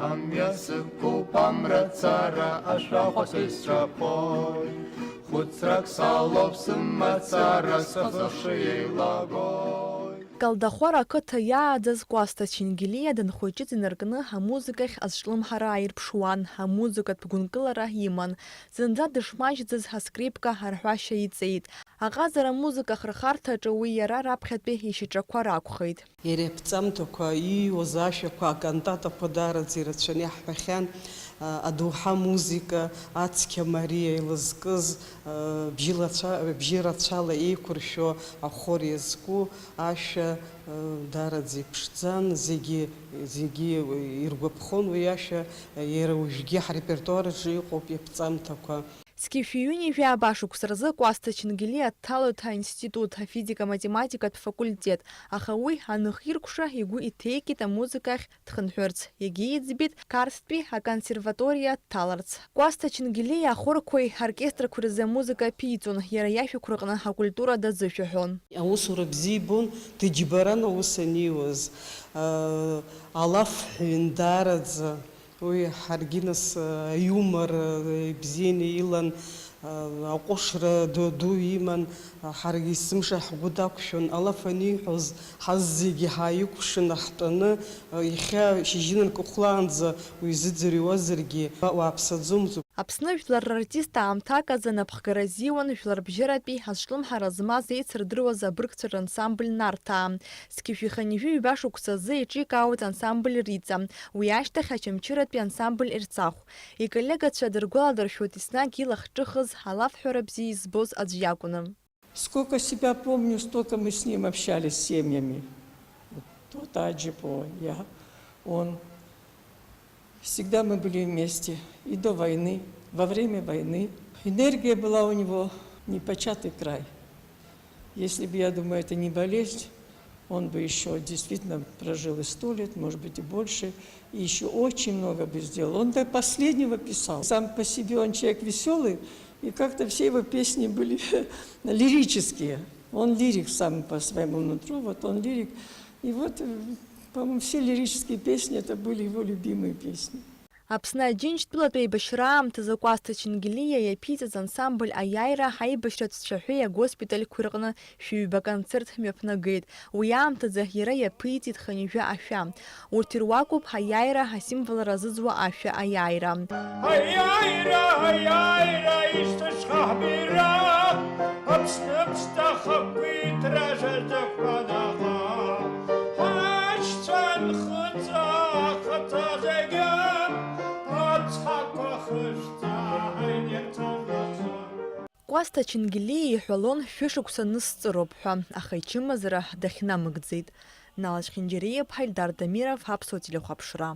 Hamia săcup amrățara, așa hoase strapoi. Хуцрак салов сымацара, сафашей лагой. Калдахвара кыта яадыз Кәасҭа Чингелиа данхәыҷыз инаркны ҳамузыкахь азҿлымҳара ааирԥшуан, ҳамузыкатә гәынкылара иман. Зынӡа дышмаҷӡаз ҳаскрипка арҳәашьа иҵеит. Аҟазара амузыка ахырхарҭаҿы уи иара раԥхьатәи ишьаҿақәа ракәхеит. Иара аԥҵамҭақәа ииуаз ашәақәа, акантатақәа даараӡа ирацәаны иаҳҳәахьан. Адоуҳа музика, ацқьа Мария илызкыз, бжьы рацәала еиқәыршәо ахор иазку ашәа даараӡа иԥшӡан, зегьы иргәаԥхон уи ашәа, иара уажәгьы ҳрепертуараҿы иҟоуп иаԥҵамҭақәа. Скифиҩынижәа абашықәса рзы Кәасҭа Чингелиа дҭалоит аинститут, афизика-математикатә факультет, аха уи аныхиркәша игәы иҭеикит амузыкахь дхынҳәырц. Егьиӡбит Қарсттәи аконсерваториа дҭаларц. Кәасҭа Чингелиа ахорқәеи аоркестрқәеи рзы амузыка ԥиҵон, иара иашәақәа рҟны акультура дазышәаҳәон. Аусура бзиа ибон, дыџьбаран аус аниуаз, алаф ҳәын даараӡа. Уи ҳаргьы нас аиумор бзианы илан, аҟәышра ду иман, ҳаргьы есымша ҳгәы дақәшәон. Алаф аниҳәоз ҳаз зегьы ҳааикәшаны ҳтәаны, иахьа шьыжьынынтә хәлаанӡа уизыӡырҩуазаргьы уааԥсаӡомызт. Аԥсны жәлар рартист аамҭак азы напхгара азиуан жәларбжьаратәи азҿлымҳара змаз еицырдыруаз абыргцәа рансамбль Нарҭаа. Скиф-иханижәи ҩба-шықәса азы еиҿикаауеит ансамбль Риҵа. Уи ашьҭахь Очамчыратәи ансамбль Ерцахә. Иколлегацәа дыргәаладыршәоит еснагь илахҿыхыз алафҳәара бзиа избоз аӡә иакәны. Сколько себя помню, столько мы с ним общались с семьями. Тот Аджипо, я, он. Всегда мы были вместе, и до войны, во время войны. Энергия была у него непочатый край. Если бы, я думаю, это не болезнь, он бы еще действительно прожил и 100 лет, может быть, и больше, и еще очень много бы сделал. Он до последнего писал. Сам по себе он человек веселый, и как-то все его песни были лирические. Он лирик сам по своему нутру, вот он лирик. И вот, по-моему, все лирические песни, это были его любимые песни. Аԥсны Аџьынџьтәылатәи аибашьра аамҭазы Кәасҭа Чингелиа иаԥиҵаз ансамбль аиааира ҳаибашьратә цәаҳәеи агоспитальқәеи рҟны шәҩба концерт мҩаԥнагеит. Уи аамҭазы иара иаԥиҵеит ханижәа ашәа. Урҭ ируакуп ҳаиааира ҳасимволра азыӡуа ашәа аиааира. Аиааира, аиааира, ишҭаҽхаҳбира, Аԥсны ԥсҭахақәа иҭражаӡақәанаха, ҳаҽцәа нхыҵа ахаҭа зегьы, Кәасҭа Чингелиа иҳәалон шәышықәса нысҵроуп ҳәа, аха ичымазара дахьнамыгӡеит. Налаџь Хинџьариев, Ҳаилдар Дамиров, Аԥсуа телехәаԥшра.